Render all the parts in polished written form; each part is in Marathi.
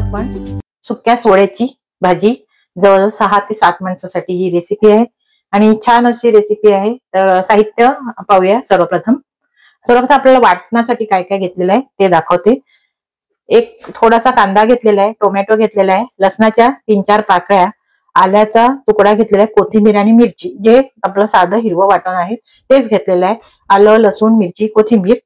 आपण सुक्या सोळ्याची भाजी जवळ 6 ते 7 माणसासाठी ही रेसिपी आहे आणि छान अशी रेसिपी आहे। तर साहित्य पाहूया। सर्वप्रथम आपल्याला वाटण्यासाठी काय काय घेतलेलं आहे ते दाखवते। एक थोडासा कांदा घेतलेला आहे, टोमॅटो घेतलेला आहे, लसणाच्या 3-4 पाकळ्या, आल्याचा तुकडा घेतलेला आहे, कोथिंबीर आणि मिरची, जे आपलं साधं हिरवं वाटण आहे तेच घेतलेलं आहे। आलं, लसूण, मिरची, कोथिंबीर,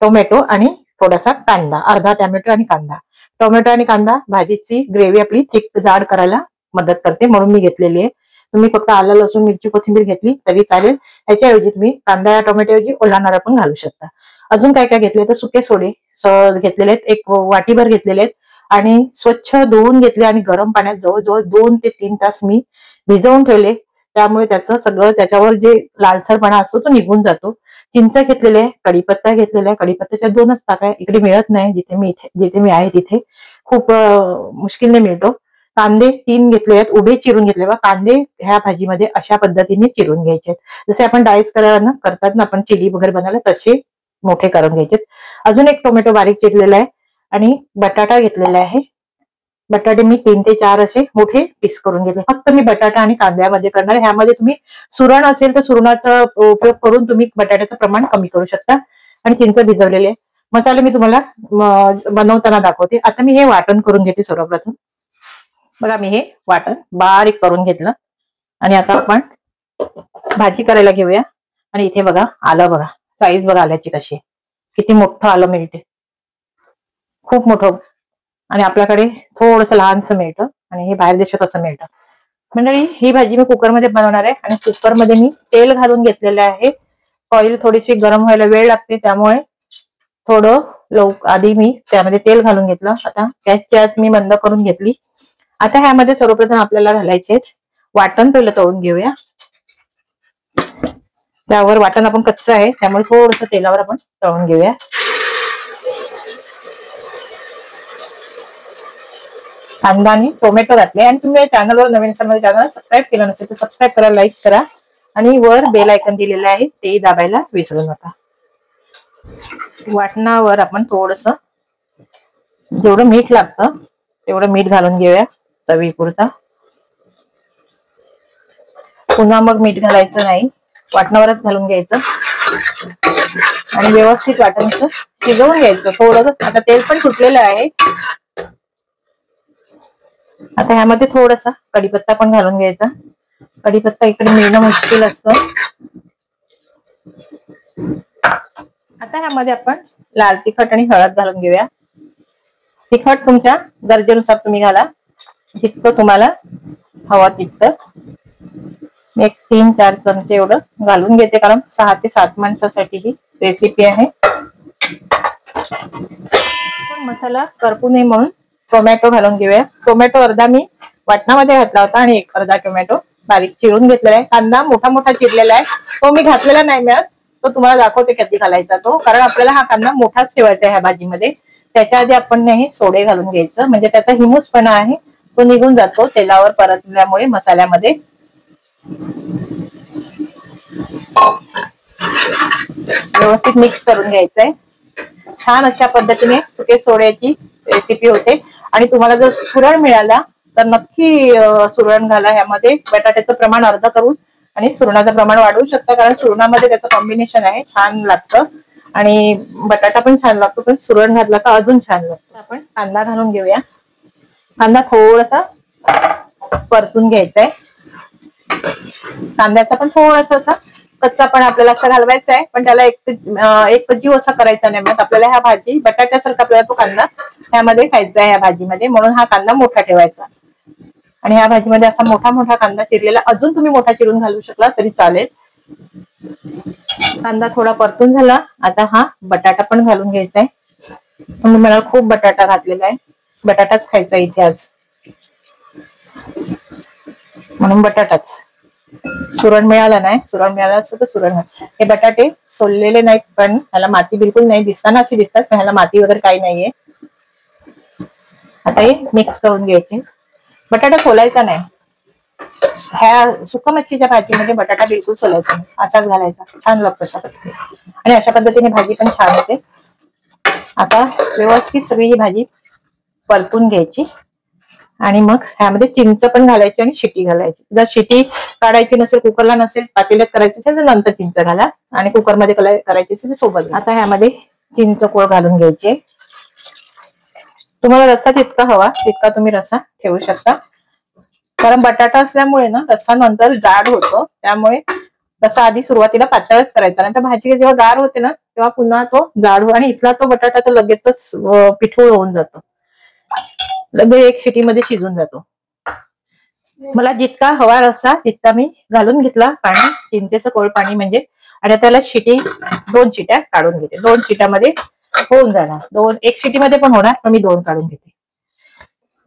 टोमॅटो आणि थोडासा कांदा, अर्धा टोमॅटो आणि कांदा। टोमॅटो आणि कांदा भाजीची ग्रेव्ही आपली थिक जाड करायला मदत करते म्हणून मी घेतलेली आहे। तुम्ही फक्त आलं, लसूण, मिरची, कोथिंबीर घेतली तरी चालेल। याच्याऐवजी तुम्ही कांदा टोमॅटो ऐवजी ओला नारळ पण घालू शकता। अजून काय काय घेतले तर सुके सोडे घेतलेले आहेत, एक वाटीभर घेतलेले आहेत आणि स्वच्छ धुवून घेतले आणि गरम पाण्यात जवळजवळ 2 ते 3 तास मी भिजवून ठेवले। त्यामुळे त्याचं सगळं त्याच्यावर जे लालसरपणा असतो तो निघून जातो। चिंच घेतलेले आहे, कढीपत्ता घेतलेला आहे, कढीपत्त्याच्या 2च पाकळ्या, इकडे मिळत नाही, जिथे मी आहे तिथे खूप मुश्किलने मिळतो। कांदे 3 घेतले आहेत, उभे चिरून घेतले बा। कांदे ह्या भाजीमध्ये अशा पद्धतीने चिरून घ्यायचे, जसे आपण डायस करतात ना आपण चिली वगैरे बनवायला, तसे मोठे करून घ्यायचे। अजून एक टोमॅटो बारीक चिरलेला आहे आणि बटाटा घेतलेला आहे। बटाटे मी 3 ते 4 असे मोठे पीस करून घेतले। फक्त मी बटाटा आणि कांद्यामध्ये करणार। ह्यामध्ये तुम्ही सुरण असेल तर सुरणाचा उपयोग करून तुम्ही बटाट्याचं प्रमाण कमी करू शकता। आणि चिंच भिजवलेले आहे। मसाले मी तुम्हाला बनवताना दाखवते। आता मी हे वाटण करून घेते। सर्वप्रथम बघा, मी हे वाटण बारीक करून घेतलं आणि आता आपण भाजी करायला घेऊया। आणि इथे बघा आलं, बघा साईज बघा आल्याची कशी, किती मोठं आलं मिळते, खूप मोठं। आणि आपल्याकडे थोडंसं लहानसं मिळतं आणि हे बाहेर देशात असं मिळतं। मंडळी, ही भाजी मी कुकरमध्ये बनवणार आहे आणि कुकरमध्ये मी तेल घालून घेतलेलं आहे। ऑइल थोडीशी गरम व्हायला वेळ लागते, त्यामुळे थोडं आधी मी त्यामध्ये तेल घालून घेतलं। आता गॅसची आच मी बंद करून घेतली। आता ह्यामध्ये सर्वप्रथम आपल्याला घालायचे वाटण, पहिलं तळून घेऊया। त्यावर वाटण आपण कच्चं आहे त्यामुळे थोडंसं तेलावर आपण तळून घेऊया। कांदा आणि टोमॅटो घातले आणि तुम्ही चॅनलवर नवीन असाल, माझ्या चॅनल सबस्क्राईब केलं नसेल तर सबस्क्राईब करा, लाईक करा आणि वर बेल आयकॉन दिलेलं आहे ते दाबायला विसरू नका। वाटणावर आपण थोडंसं जेवढं मीठ लागतं तेवढं मीठ घालून घेऊया चवीपुरता। पुन्हा मग मीठ घालायचं नाही, वाटणावरच घालून घ्यायचं आणि व्यवस्थित वाटण शिजवून घ्यायचं थोडं। आता तेल पण सुटलेलं आहे। आता ह्यामध्ये थोडासा कढीपत्ता पण घालून घ्यायचा। कढीपत्ता इकडे मिळणं मुश्किल असतं। आता ह्यामध्ये आपण लाल तिखट आणि हळद घालून घेऊया। तिखट तुमच्या गरजेनुसार तुम्ही घाला, जितकं तुम्हाला हवा तितकं। मी एक 3-4 चमचे एवढं घालून घेते, कारण 6 ते 7 माणसासाठी ही रेसिपी आहे। मसाला करपू नये म्हणून टोमॅटो घालून घेऊया। टोमॅटो अर्धा मी वाटणामध्ये घातला होता आणि अर्धा टोमॅटो बारीक चिरून घेतलेला आहे। कांदा मोठा मोठा चिरलेला आहे, तो मी घातलेला नाही मिळत, तो तुम्हाला दाखवते कधी घालायचा तो, कारण आपल्याला हा कांदा मोठाच ठेवायचा ह्या भाजीमध्ये। त्याच्या आधी आपण हे सोडे घालून घ्यायचं, म्हणजे त्याचा हिमूसपणा आहे तो निघून जातो तेलावर परतल्यामुळे मसाल्यामध्ये। व्यवस्थित मिक्स करून घ्यायचंय। छान अशा पद्धतीने सुके सोड्याची रेसिपी होते। आणि तुम्हाला जर सुरण मिळाला तर नक्की सुरण घाला ह्यामध्ये। बटाट्याचं प्रमाण अर्ध करून आणि सुरणाचं प्रमाण वाढवू शकता, कारण सुरणामध्ये त्याचं कॉम्बिनेशन आहे, छान लागतं आणि बटाटा पण छान लागतो, पण सुरण घातला तर अजून छान लागतं। आपण कांदा घालून घेऊया। कांदा थोडासा परतून घ्यायचा आहे। कांद्याचा पण थोडासा असा कच्चा पण आपल्याला असा घालवायचा आहे, पण त्याला एक जीव असा करायचा नाही। मग आपल्याला ह्या भाजी बटाट्यासारखा आपल्याला तो कांदा ह्यामध्ये खायचा आहे ह्या भाजीमध्ये, म्हणून हा कांदा मोठा ठेवायचा। आणि ह्या भाजीमध्ये असा मोठा मोठा कांदा चिरलेला, अजून तुम्ही मोठा चिरून घालू शकला तरी चालेल। कांदा थोडा परतून झाला, आता हा बटाटा पण घालून घ्यायचा आहे। मला खूप बटाटा घातलेला आहे, बटाटाच खायचा इथे आज, म्हणून बटाटाच। सुरण मिळालं नाही, सुरण मिळालं असतं तर सुरण। हे बटाटे सोललेले नाहीत, पण ह्याला माती बिलकुल नाही, दिसताना अशी दिसतात पण ह्याला माती वगैरे काही नाहीये। आता हे मिक्स करून घ्यायचे। बटाटा सोलायचा नाही, ह्या सुका मच्छीच्या भाजीमध्ये बटाटा बिलकुल सोलायचा नाही, असाच घालायचा, छान लागतो अशा पद्धतीने। आणि अशा पद्धतीने भाजी पण छान होते। आता व्यवस्थित सगळी ही भाजी परतून घ्यायची आणि मग ह्यामध्ये चिंच पण घालायची आणि शिटी घालायची. जर शिटी काढायची नसेल, कुकरला नसेल, पातेल्यात करायची असेल तर नंतर चिंच घाला आणि कुकरमध्ये करायची असेल तर सोबत. आता ह्यामध्ये चिंच कोळ घालून घ्यायचे. तुम्हाला रस्सा जितका हवा तितका तुम्ही रस्सा ठेवू शकता, कारण बटाटा असल्यामुळे ना रस्सा नंतर जाड होतो, त्यामुळे रस्सा आधी सुरुवातीला पातळच करायचा, नंतर भाजी जेव्हा गार होते ना तेव्हा पुन्हा तो जाड आणि इथला तो बटाटा तर लगेचच पिठूळ होऊन जातो, लगेच एक शिटीमध्ये शिजून जातो. मला जितका हवा रस्सा तितका मी घालून घेतला पाणी, चिंचेचं कोळ पाणी म्हणजे, आणि त्याला शिटी 2 शिट्या काढून घेते. 2 शिट्यामध्ये होऊन जाणार, एक शिटीमध्ये पण होणार, पण मी 2 काढून घेते.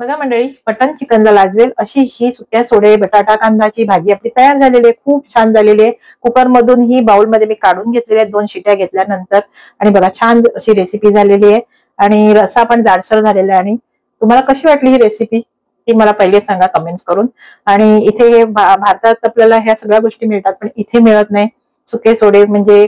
बघा मंडळी, मटन चिकनला लाजवेल अशी ही सुक्या सोडे बटाटा कांदाची भाजी आपली तयार झालेली आहे. खूप छान झालेली आहे. कुकर मधून ही बाउल मध्ये मी काढून घेतलेली आहे 2 शिट्या घेतल्यानंतर, आणि बघा छान अशी रेसिपी झालेली आहे आणि रस्सा पण जाडसर झालेला आहे. आणि तुम्हाला कशी वाटली ही रेसिपी ती मला पहिले सांगा कमेंट्स करून. आणि इथे भारतात आपल्याला ह्या सगळ्या गोष्टी मिळतात, पण इथे मिळत नाही. सुके सोडे म्हणजे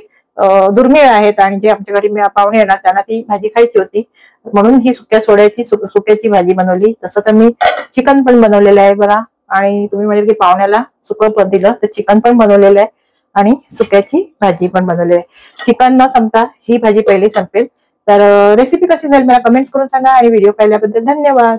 दुर्मिळ आहेत, आणि जे आमच्या घरी पाहुणे येणार त्यांना ती भाजी खायची होती, म्हणून ही सुक्या सोड्याची सुक्याची भाजी बनवली. तसं तर मी चिकन पण बनवलेलं आहे बघा, आणि तुम्ही म्हणजे की पाहुण्याला सुकं पण दिलं तर चिकन पण बनवलेलं आहे आणि सुक्याची भाजी पण बनवलेली आहे. चिकन न संपता ही भाजी पहिली संपेल. तर रेसिपी कशी झाली मला कमेंट्स करून सांगा, आणि व्हिडिओ पाहिल्याबद्दल धन्यवाद.